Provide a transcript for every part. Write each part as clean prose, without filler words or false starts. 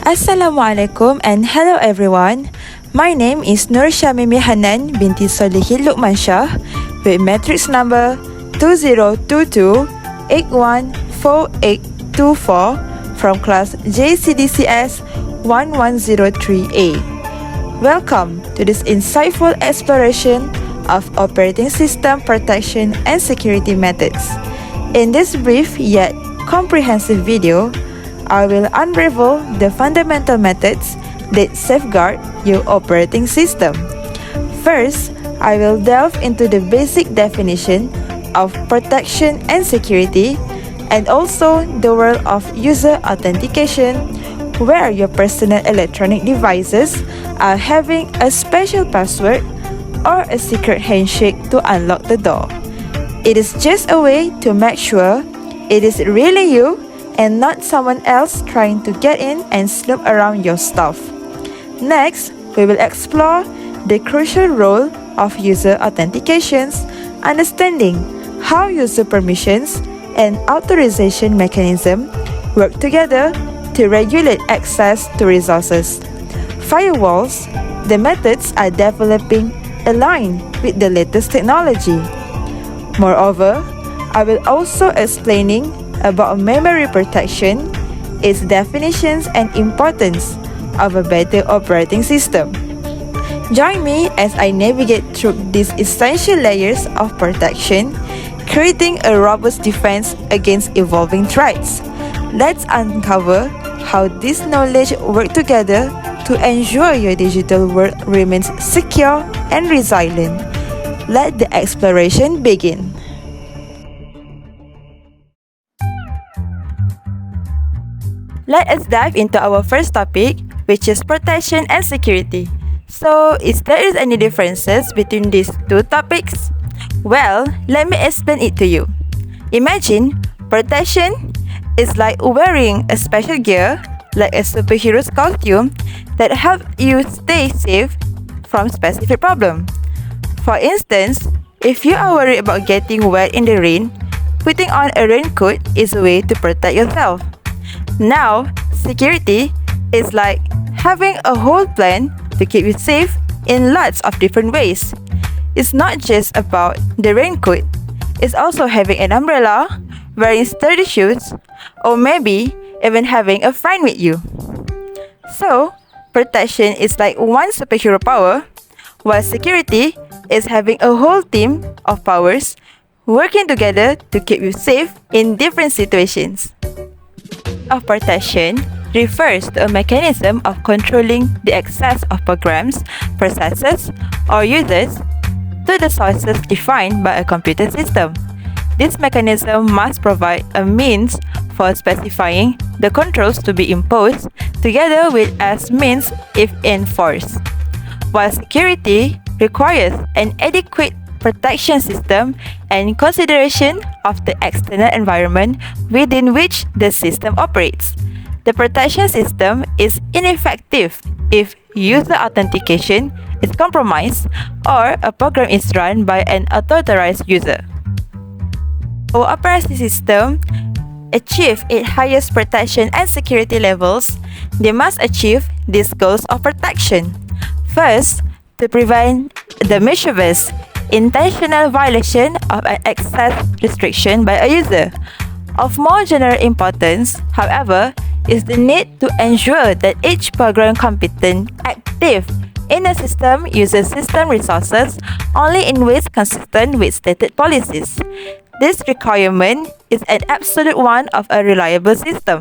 Assalamualaikum and hello everyone. My name is Syamimi Hanan binti SOLIHIN LUKMANSYAH with matrix number 2022-814824 from class JCDCS 1103A. Welcome to this insightful exploration of operating system protection and security methods. In this brief yet comprehensive video, I will unravel the fundamental methods that safeguard your operating system. First, I will delve into the basic definition of protection and security, and also the world of user authentication, where your personal electronic devices are having a special password or a secret handshake to unlock the door. It is just a way to make sure it is really you and not someone else trying to get in and snoop around your stuff. Next, we will explore the crucial role of user authentications, understanding how user permissions and authorization mechanism work together to regulate access to resources. Firewalls, the methods are developing aligned with the latest technology. Moreover, I will also explaining about memory protection, its definitions and importance of a better operating system. Join me as I navigate through these essential layers of protection, creating a robust defense against evolving threats. Let's uncover how this knowledge works together to ensure your digital world remains secure and resilient. Let the exploration begin. Let us dive into our first topic, which is protection and security. So, is there any differences between these two topics? Well, let me explain it to you. Imagine, protection is like wearing a special gear, like a superhero's costume, that help you stay safe from specific problem. For instance, if you are worried about getting wet in the rain, putting on a raincoat is a way to protect yourself. Now, security is like having a whole plan to keep you safe in lots of different ways. It's not just about the raincoat, it's also having an umbrella, wearing sturdy shoes, or maybe even having a friend with you. So, protection is like one superhero power, while security is having a whole team of powers working together to keep you safe in different situations. Of protection refers to a mechanism of controlling the access of programs, processes, or users to the sources defined by a computer system. This mechanism must provide a means for specifying the controls to be imposed together with as means if enforced, while security requires an adequate protection system and consideration of the external environment within which the system operates. The protection system is ineffective if user authentication is compromised or a program is run by an unauthorized user. Our operating system achieve its highest protection and security levels. They must achieve these goals of protection. First, to prevent the mischievous intentional violation of an access restriction by a user. Of more general importance, however, is the need to ensure that each program competent active in a system uses system resources only in ways consistent with stated policies. This requirement is an absolute one of a reliable system.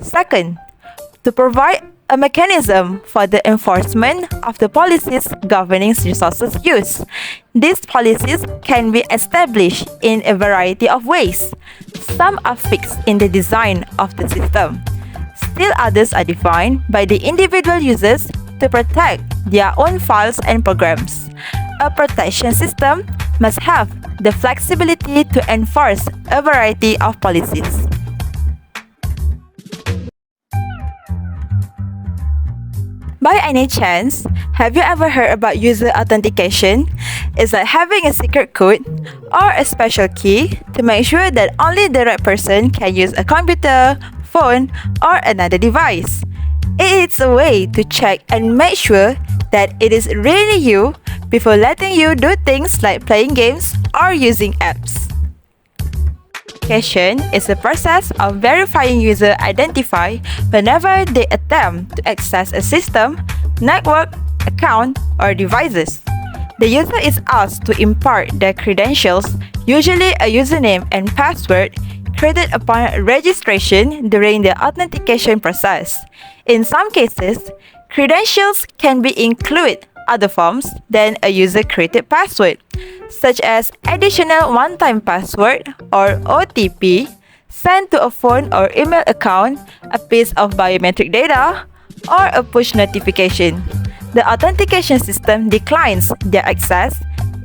Second, to provide a mechanism for the enforcement of the policies governing resources use. These policies can be established in a variety of ways. Some are fixed in the design of the system. Still others are defined by the individual users to protect their own files and programs. A protection system must have the flexibility to enforce a variety of policies. By any chance, have you ever heard about user authentication? It's like having a secret code or a special key to make sure that only the right person can use a computer, phone, or another device. It's a way to check and make sure that it is really you before letting you do things like playing games or using apps. Authentication is the process of verifying user identity whenever they attempt to access a system, network, account, or devices. The user is asked to impart their credentials, usually a username and password, created upon registration during the authentication process. In some cases, credentials can include other forms than a user-created password, such as additional one-time password or OTP sent to a phone or email account, a piece of biometric data, or a push notification. The authentication system declines their access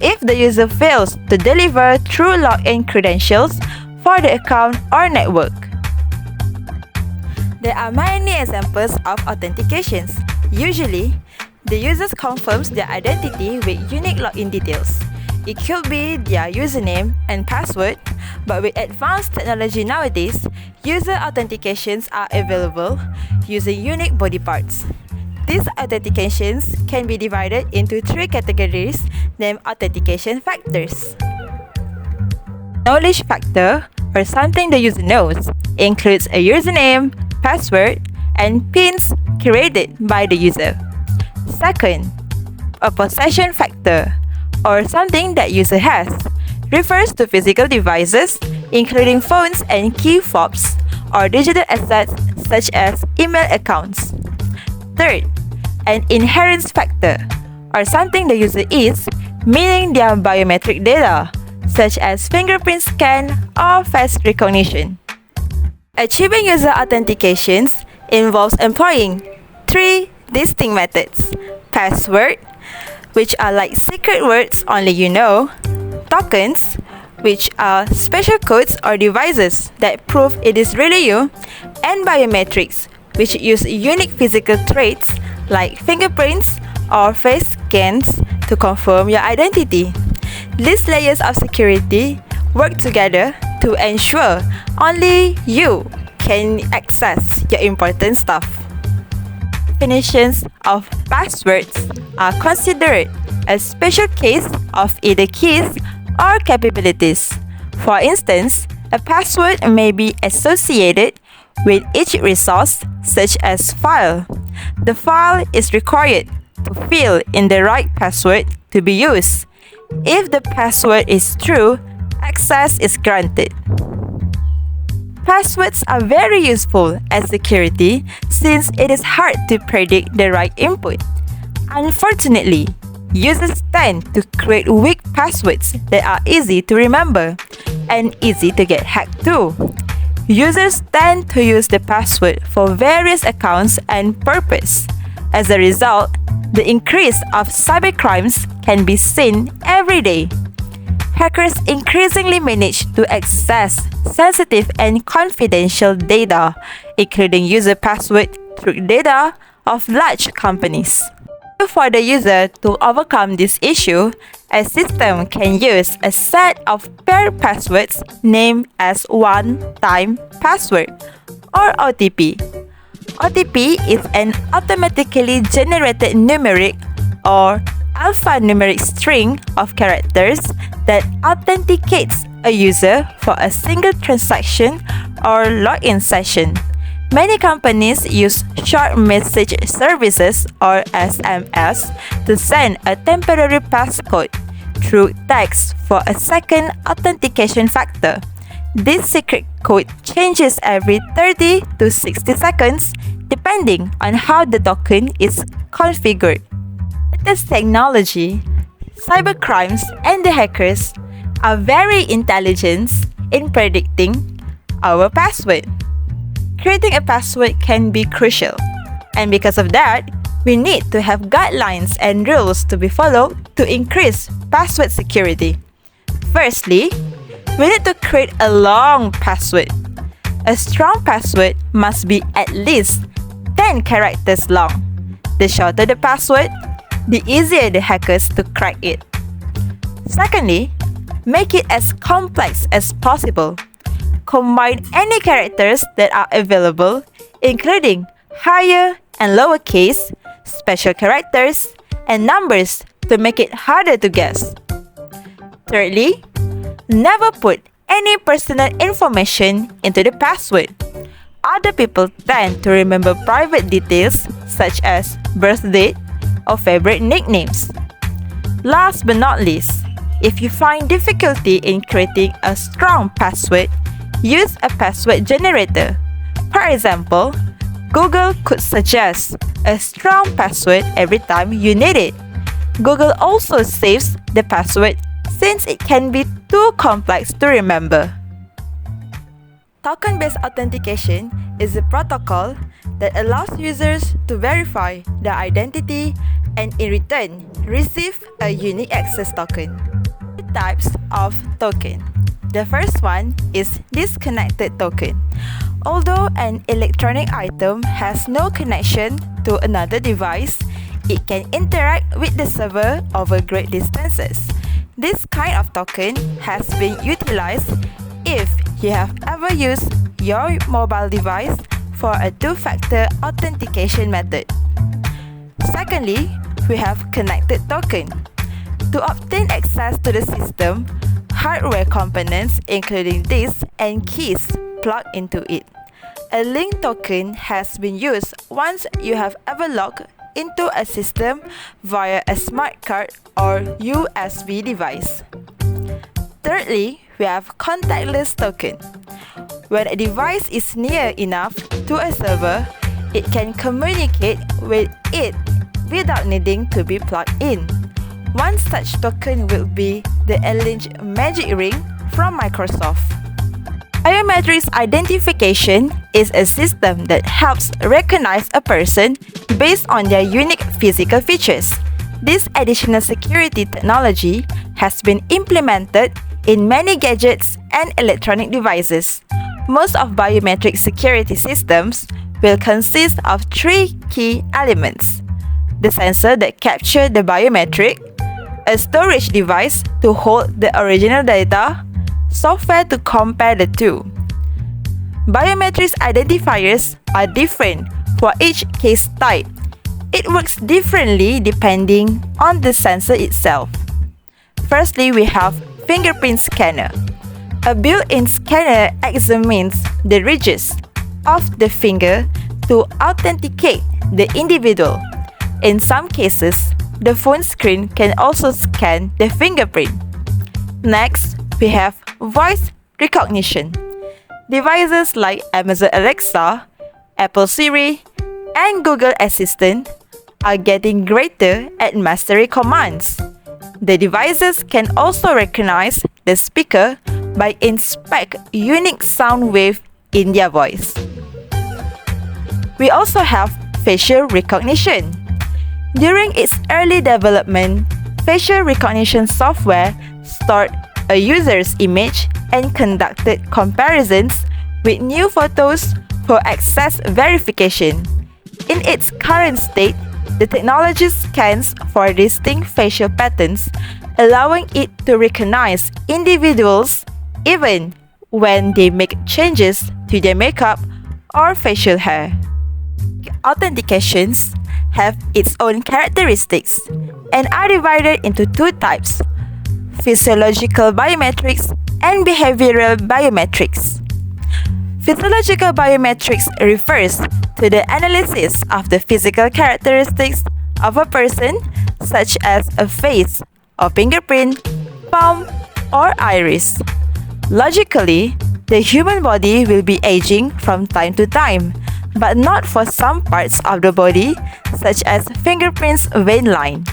if the user fails to deliver true login credentials for the account or network. There are many examples of authentications. Usually, the user confirms their identity with unique login details. It could be their username and password, but with advanced technology nowadays, user authentications are available using unique body parts. These authentications can be divided into three categories named authentication factors. Knowledge factor, or something the user knows, includes a username, password, and pins created by the user. Second, a possession factor, or something that user has, refers to physical devices, including phones and key fobs, or digital assets such as email accounts. Third, an inherence factor, or something the user is, meaning their biometric data, such as fingerprint scan or face recognition. Achieving user authentications involves employing three distinct methods: password, which are like secret words only you know; tokens, which are special codes or devices that prove it is really you; and biometrics, which use unique physical traits like fingerprints or face scans to confirm your identity. These layers of security work together to ensure only you can access your important stuff. Definitions of passwords are considered a special case of either keys or capabilities. For instance, a password may be associated with each resource, such as file. The file is required to fill in the right password to be used. If the password is true, access is granted. Passwords are very useful as security since it is hard to predict the right input. Unfortunately, users tend to create weak passwords that are easy to remember and easy to get hacked too. Users tend to use the password for various accounts and purposes. As a result, the increase of cybercrimes can be seen every day. Hackers increasingly manage to access sensitive and confidential data, including user password, through data of large companies. For the user to overcome this issue, a system can use a set of paired passwords named as one-time password or OTP. OTP is an automatically generated numeric or alphanumeric string of characters that authenticates a user for a single transaction or login session. Many companies use short message services or SMS to send a temporary passcode through text for a second authentication factor. This secret code changes every 30 to 60 seconds depending on how the token is configured. With this technology, cybercrimes and the hackers are very intelligent in predicting our password. Creating a password can be crucial, and because of that, we need to have guidelines and rules to be followed to increase password security. Firstly, we need to create a long password. A strong password must be at least 10 characters long. The shorter the password, the easier the hackers to crack it. Secondly, make it as complex as possible. Combine any characters that are available, including higher and lowercase, special characters, and numbers to make it harder to guess. Thirdly, never put any personal information into the password. Other people tend to remember private details such as birth date or favorite nicknames. Last but not least, if you find difficulty in creating a strong password, use a password generator. For example, Google could suggest a strong password every time you need it. Google also saves the password since it can be too complex to remember. Token-based authentication is a protocol that allows users to verify their identity and in return receive a unique access token. The types of token. The first one is disconnected token. Although an electronic item has no connection to another device, it can interact with the server over great distances. This kind of token has been utilized if you have ever used your mobile device for a two-factor authentication method. Secondly, we have connected token. To obtain access to the system, hardware components including disks and keys plug into it. A link token has been used once you have ever logged into a system via a smart card or USB device. Thirdly, we have contactless token. When a device is near enough to a server, it can communicate with it without needing to be plugged in. One such token will be the alleged Magic Ring from Microsoft. Biometrics identification is a system that helps recognize a person based on their unique physical features. This additional security technology has been implemented in many gadgets and electronic devices. Most of biometric security systems will consist of three key elements: the sensor that captures the biometric, a storage device to hold the original data, software to compare the two. Biometrics identifiers are different for each case type. It works differently depending on the sensor itself. Firstly, we have fingerprint scanner. A built-in scanner examines the ridges of the finger to authenticate the individual. In some cases, the phone screen can also scan the fingerprint. Next, we have voice recognition. Devices like Amazon Alexa, Apple Siri, and Google Assistant are getting greater at mastering commands. The devices can also recognize the speaker by inspect unique sound wave in their voice. We also have facial recognition. During its early development, facial recognition software stored a user's image and conducted comparisons with new photos for access verification. In its current state, the technology scans for distinct facial patterns, allowing it to recognize individuals even when they make changes to their makeup or facial hair. Authentications have its own characteristics and are divided into two types: physiological biometrics and behavioral biometrics. Physiological biometrics refers to the analysis of the physical characteristics of a person, such as a face or fingerprint, palm, or iris. Logically, the human body will be aging from time to time, but not for some parts of the body, such as fingerprints vein line.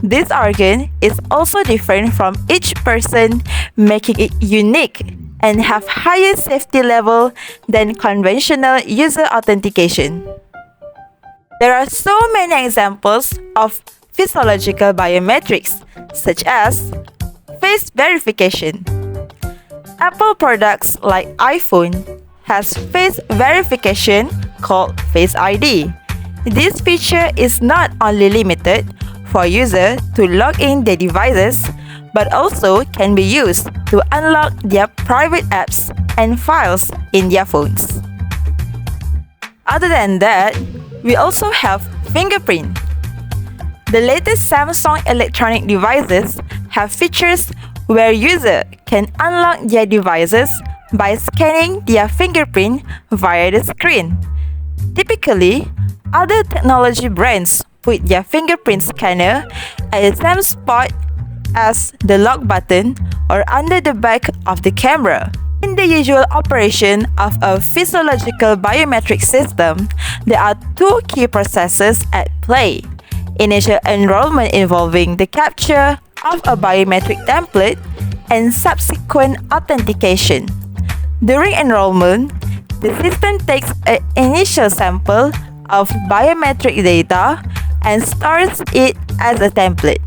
This organ is also different from each person, making it unique and have higher safety level than conventional user authentication. There are so many examples of physiological biometrics, such as face verification. Apple products like iPhone has face verification called Face ID. This feature is not only limited for users to log in their devices, but also can be used to unlock their private apps and files in their phones. Other than that, we also have fingerprint. The latest Samsung electronic devices have features where users can unlock their devices by scanning their fingerprint via the screen. Typically, other technology brands put their fingerprint scanner at the same spot as the lock button or under the back of the camera. In the usual operation of a physiological biometric system, there are two key processes at play. Initial enrollment involving the capture of a biometric template and subsequent authentication. During enrollment, the system takes an initial sample of biometric data and stores it as a template.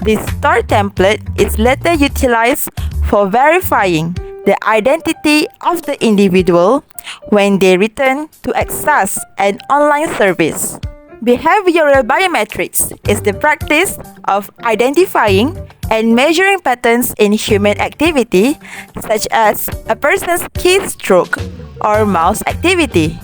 This stored template is later utilized for verifying the identity of the individual when they return to access an online service. Behavioral biometrics is the practice of identifying and measuring patterns in human activity, such as a person's keystroke or mouse activity.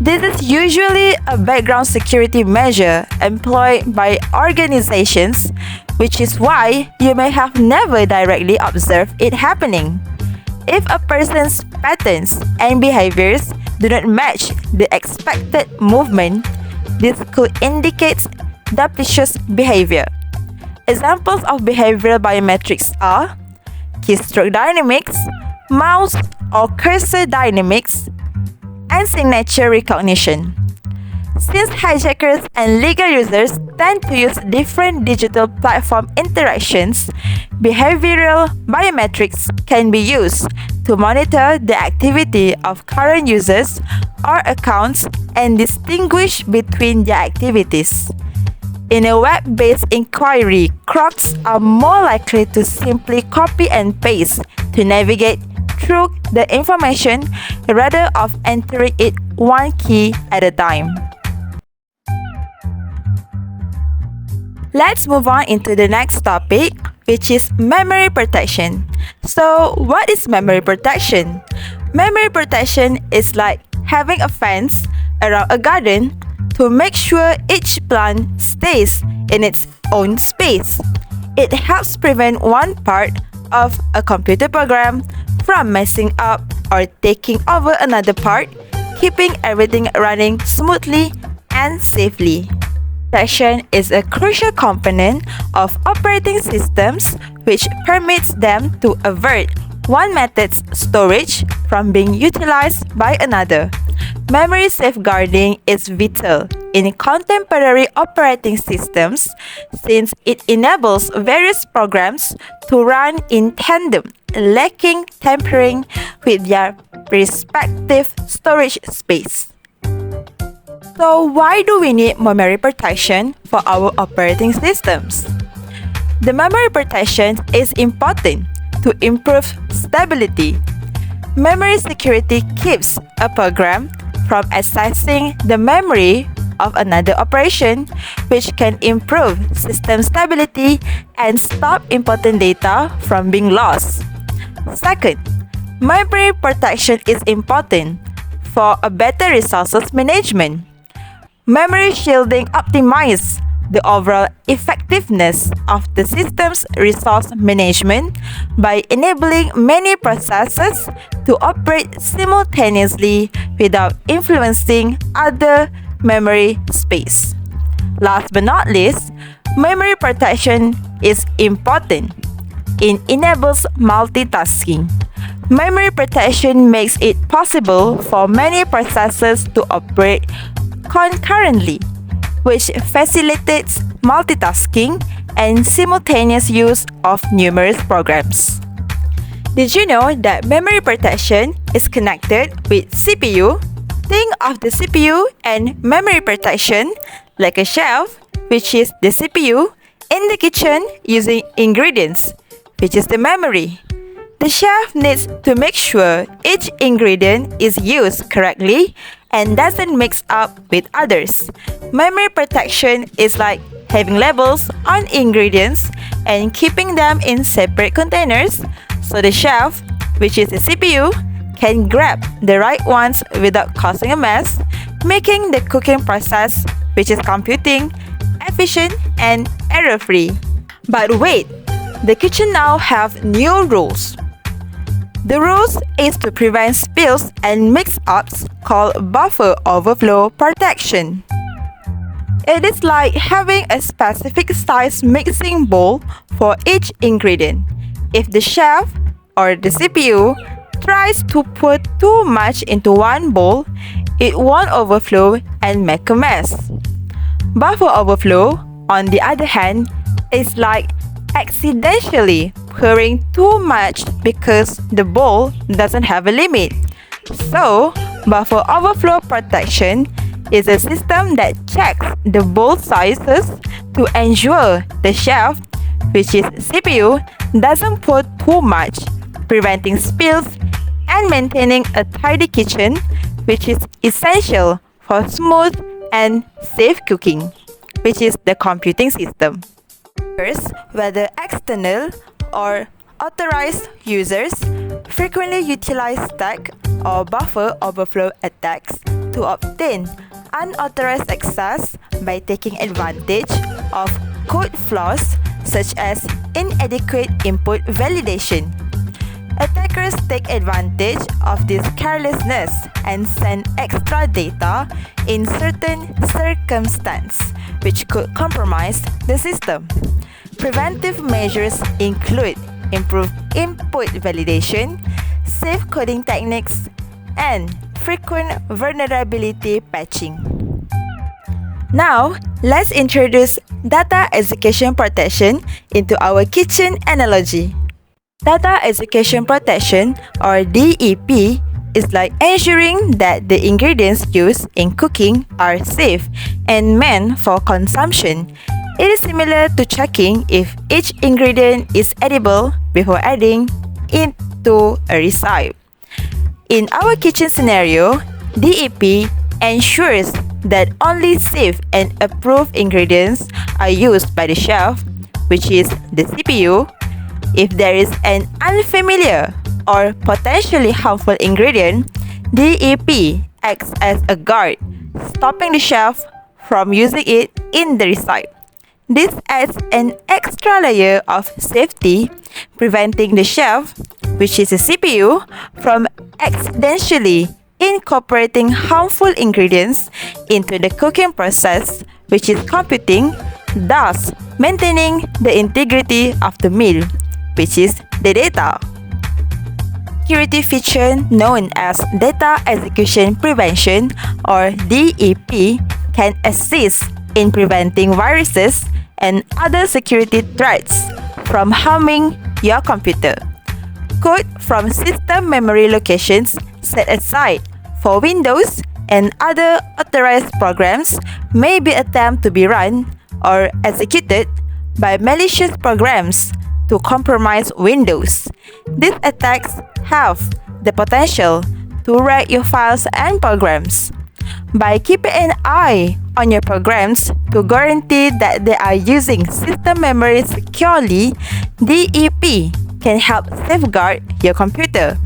This is usually a background security measure employed by organizations, which is why you may have never directly observed it happening. If a person's patterns and behaviors do not match the expected movement, this could indicate dubious behavior. Examples of behavioral biometrics are keystroke dynamics, mouse or cursor dynamics, and signature recognition. Since hijackers and legal users tend to use different digital platform interactions, behavioral biometrics can be used to monitor the activity of current users or accounts and distinguish between their activities. In a web-based inquiry, crooks are more likely to simply copy and paste to navigate through the information rather of entering it one key at a time. Let's move on into the next topic, which is memory protection. So, what is memory protection? Memory protection is like having a fence around a garden to make sure each plant stays in its own space. It helps prevent one part of a computer program from messing up or taking over another part, keeping everything running smoothly and safely. Protection is a crucial component of operating systems which permits them to avert one method's storage from being utilized by another. Memory safeguarding is vital in contemporary operating systems since it enables various programs to run in tandem, lacking tampering with their respective storage space. So, why do we need memory protection for our operating systems? The memory protection is important to improve stability. Memory security keeps a program from accessing the memory of another operation, which can improve system stability and stop important data from being lost. Second, memory protection is important for a better resources management. Memory shielding optimizes the overall effectiveness of the system's resource management by enabling many processes to operate simultaneously without influencing other memory space. Last but not least, memory protection is important. It enables multitasking. Memory protection makes it possible for many processes to operate concurrently, which facilitates multitasking and simultaneous use of numerous programs. Did you know that memory protection is connected with CPU? Think of the CPU and memory protection like a chef, which is the CPU, in the kitchen using ingredients, which is the memory. The chef needs to make sure each ingredient is used correctly and doesn't mix up with others. Memory protection is like having labels on ingredients and keeping them in separate containers so the chef, which is the CPU, can grab the right ones without causing a mess, making the cooking process, which is computing, efficient and error-free. But wait, the kitchen now have new rules. The rules is to prevent spills and mix-ups called buffer overflow protection. It is like having a specific size mixing bowl for each ingredient. If the chef or the CPU tries to put too much into one bowl, it won't overflow and make a mess. Buffer overflow, on the other hand, is like accidentally pouring too much because the bowl doesn't have a limit. So, buffer overflow protection is a system that checks the bowl sizes to ensure the chef, which is CPU, doesn't put too much, preventing spills and maintaining a tidy kitchen, which is essential for smooth and safe cooking, which is the computing system. First, whether external or authorized users frequently utilize stack or buffer overflow attacks to obtain unauthorized access by taking advantage of code flaws such as inadequate input validation. Attackers take advantage of this carelessness and send extra data in certain circumstances, which could compromise the system. Preventive measures include improved input validation, safe coding techniques, and frequent vulnerability patching. Now, let's introduce data execution protection into our kitchen analogy. Data execution protection, or DEP, is like ensuring that the ingredients used in cooking are safe and meant for consumption. It is similar to checking if each ingredient is edible before adding into a recipe. In our kitchen scenario, DEP ensures that only safe and approved ingredients are used by the chef, which is the CPU. If there is an unfamiliar or potentially harmful ingredient, DEP acts as a guard, stopping the chef from using it in the recipe. This adds an extra layer of safety, preventing the chef, which is a CPU, from accidentally incorporating harmful ingredients into the cooking process, which is computing, thus maintaining the integrity of the meal, which is the data. Security feature known as Data Execution Prevention, or DEP, can assist in preventing viruses and other security threats from harming your computer. Code from system memory locations set aside for Windows and other authorized programs may be attempted to be run or executed by malicious programs to compromise Windows. These attacks have the potential to wreck your files and programs. By keeping an eye on your programs to guarantee that they are using system memory securely, DEP can help safeguard your computer.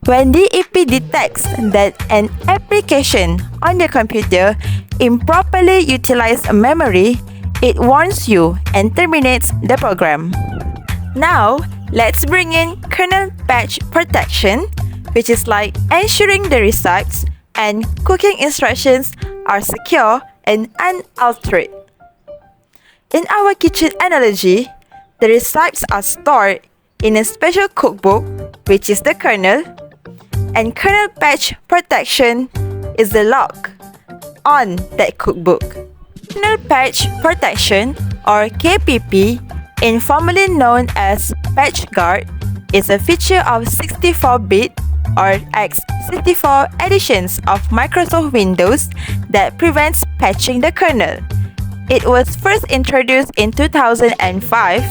When DEP detects that an application on your computer improperly utilizes memory, it warns you and terminates the program. Now, let's bring in kernel patch protection, which is like ensuring the recipes and cooking instructions are secure and unaltered. In our kitchen analogy, the recipes are stored in a special cookbook, which is the kernel, and kernel patch protection is the lock on that cookbook. Kernel patch protection, or KPP, informally known as Patch Guard, is a feature of 64-bit or x64 editions of Microsoft Windows that prevents patching the kernel. It was first introduced in 2005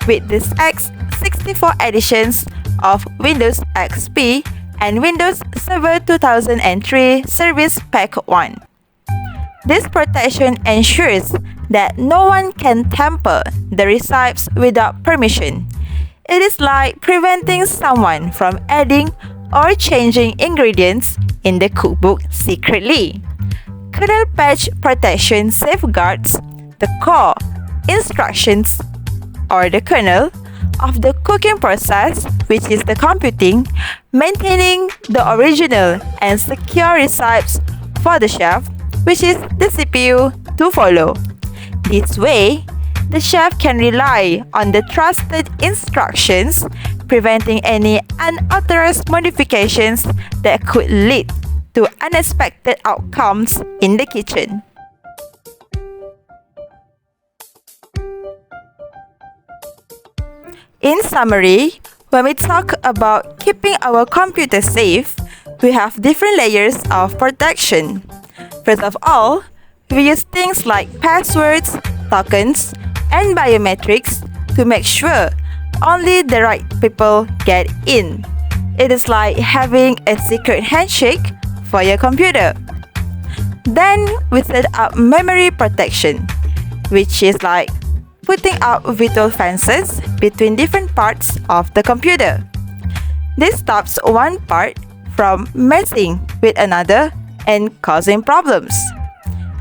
with the x64 editions of Windows XP and Windows Server 2003 Service Pack 1. This protection ensures that no one can tamper the recipes without permission. It is like preventing someone from adding or changing ingredients in the cookbook secretly. kernel patch protection safeguards the core instructions or the kernel of the cooking process, which is the computing, maintaining the original and secure recipes for the chef, which is the CPU, to follow. This way, the chef can rely on the trusted instructions, preventing any unauthorized modifications that could lead to unexpected outcomes in the kitchen. In summary, when we talk about keeping our computer safe, we have different layers of protection. First of all, we use things like passwords, tokens, and biometrics to make sure only the right people get in. It is like having a secret handshake for your computer. Then we set up memory protection, which is like putting up virtual fences between different parts of the computer. This stops one part from messing with another and causing problems.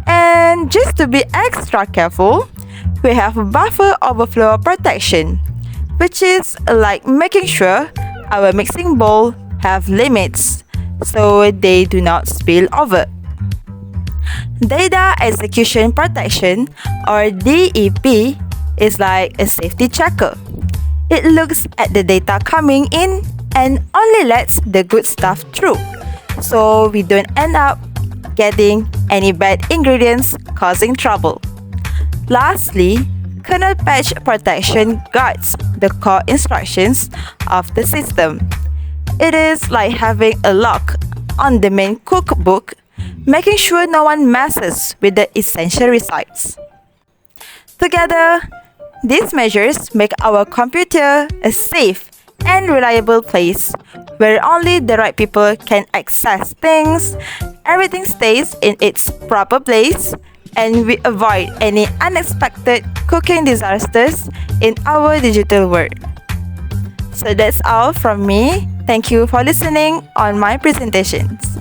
And just to be extra careful, we have buffer overflow protection, which is like making sure our mixing bowl have limits so they do not spill over. Data execution protection, or DEP, is like a safety checker. It looks at the data coming in and only lets the good stuff through, so we don't end up getting any bad ingredients causing trouble. Lastly, kernel patch protection guards the core instructions of the system. It is like having a lock on the main cookbook, making sure no one messes with the essential recipes. Together, these measures make our computer a safe and reliable place where only the right people can access things, everything stays in its proper place, and we avoid any unexpected cooking disasters in our digital world. So that's all from me. Thank you for listening on my presentations.